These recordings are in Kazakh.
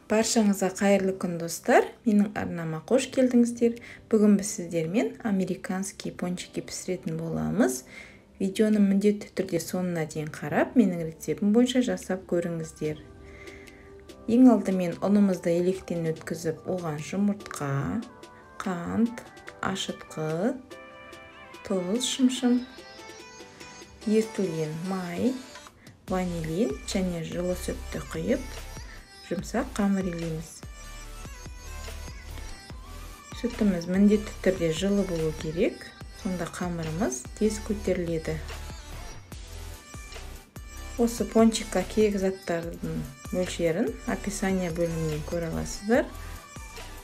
Баршаңызға қайырлы күн достар. Менің арнама қош келдіңіздер. Бүгін біз сіздермен американский пончики пісіретін боламыз. Видеоны міндетті түрде соңына дейін қарап, менің рецептім бойынша жасап көріңіздер. Ең алдымен ұнымызды електен өткізіп, оған жұмыртқа, қант, ашытқы, тұз, шымшым, ертілген май, ванилин және жылы сүтті құйып, жұмсақ қамыр илейміз. Сүтіміз міндетті түрде жылы болу керек, сонда қамырымыз тез көтеріледі. Осы пончикқа керек заттардың мөлшерін описание бөлімінен көре аласыздар.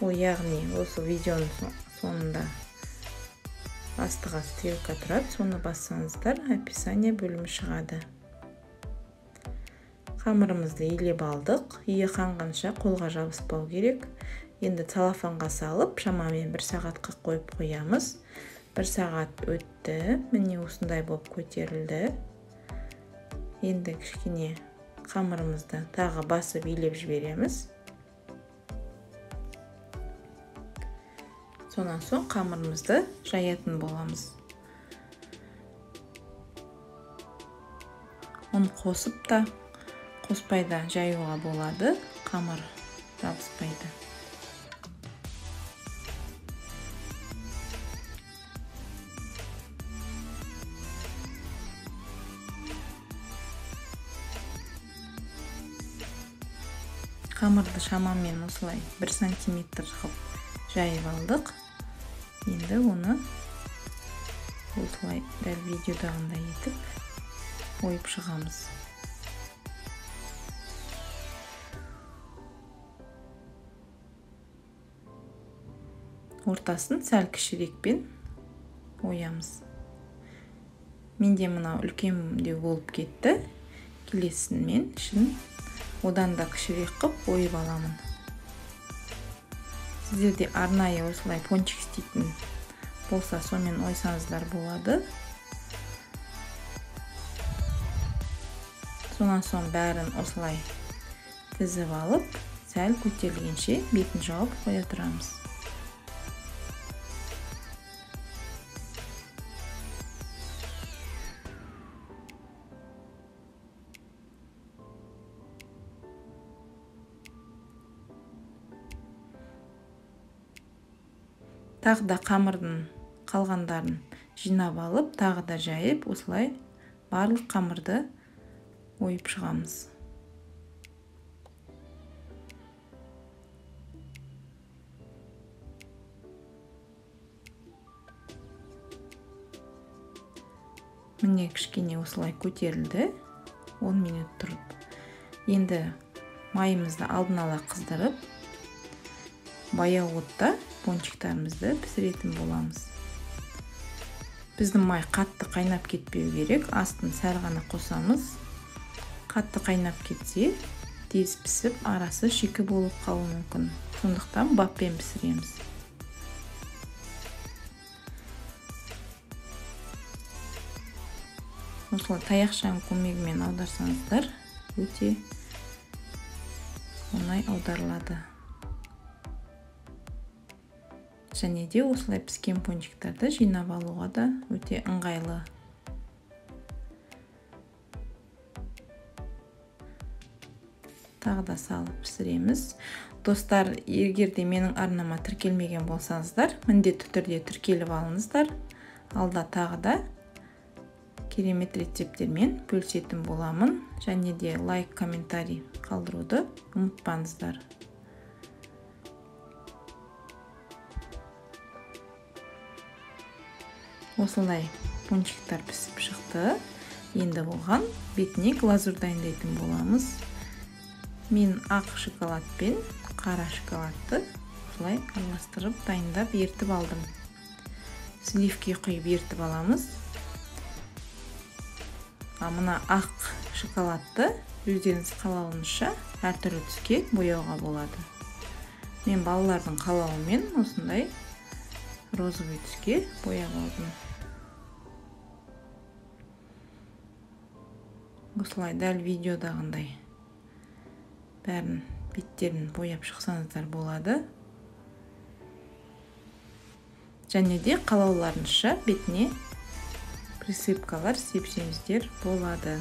Ол яғни осы видеоның соңында астыға стрелка тұрады, соны бассаңыздар описание бөлімі шығады. Қамырымызды илеп алдық. Ие қанғанша қолға жабыспау керек. Енді целлофанға салып, шамамен 1 сағатқа қойып қоямыз. 1 сағат өтті. Міне осындай болып көтерілді. Енді кішкене қамырымызды тағы басып илеп жібереміз. Сонан соң қамырымызды жаятын боламыз. Оны қосып та қоспайда жаюға болады, қамыр жабыспайды. Қамырды шамамен осылай 1 сантиметр қылып жайып алдық. Енді оны осылай дәл видеодағындай етіп ойып шығамыз. Ортасын сәл кішірекпен оямыз. Менде мынау үлкендеу болып кетті. Келесін мен ішін одан да кішірек қып ойып аламын. Сіздерде арнайы осылай пончик істейтін болса, сонымен ойсаңыздар болады. Сонан соң бәрін осылай тізіп алып, сәл көтерілгенше бетін жауып қоя тұрамыз. Тағы да қамырдың қалғандарын жинап алып, тағы да жайып, осылай барлық қамырды ойып шығамыз. Міне кішкене осылай көтерілді, 10 минут тұрып. Енді майымызды алдын ала қыздырып, баяу отта пончиктарымызды пісіретін боламыз. Біздің май қатты қайнап кетпеу керек, астын сәл ғана қосамыз. Қатты қайнап кетсе, тез пісіп, арасы шикі болып қалуы мүмкін. Сондықтан баппен пісіреміз. Осылай таяқшаның көмегімен аударсаңыздар, өте оңай аударылады. Және де осылай піскен пончиктарды жинап алуға да өте ыңғайлы. Тағы да салып пісіреміз. Достар, егер де менің арнама тіркелмеген болсаңыздар, міндетті түрде тіркеліп алыңыздар. Алда тағы да керемет рецептермен бөлісетін боламын. Және де лайк, комментарий қалдыруды ұмытпаңыздар. Осылай пончиктар пісіп шықты. Енді оған бетіне глазур дайындайтын боламыз. Мен ақ шоколад пен қара шоколадты осылай араластырып дайындап ертіп алдым. Сливки құйып ертіп аламыз. Мына ақ шоколадты өздеріңіз қалауыңызша әртүрлі түске бояуға болады. Мен балалардың қалауымен осындай розовый түске бояп алдым. Осылай дәл видеодағындай бәрін беттерін бояп шықсаңыздар болады. Және де қалауларыңызша бетіне присыпкалар сепсеңіздер болады.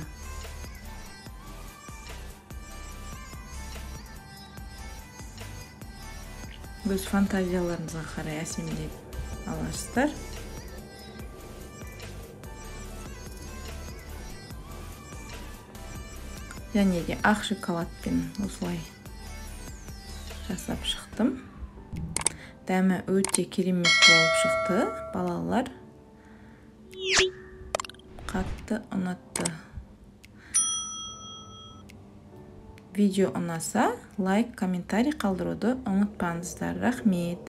Өз фантазияларыңызға қарай әсемдеп аласыздар. Және де ақ шоколадпен осылай жасап шықтым. Дәмі өте керемет болып шықты. Балалар қатты ұнатты. Видео ұнаса, лайк, комментарий қалдыруды ұмытпаңыздар. Рахмет.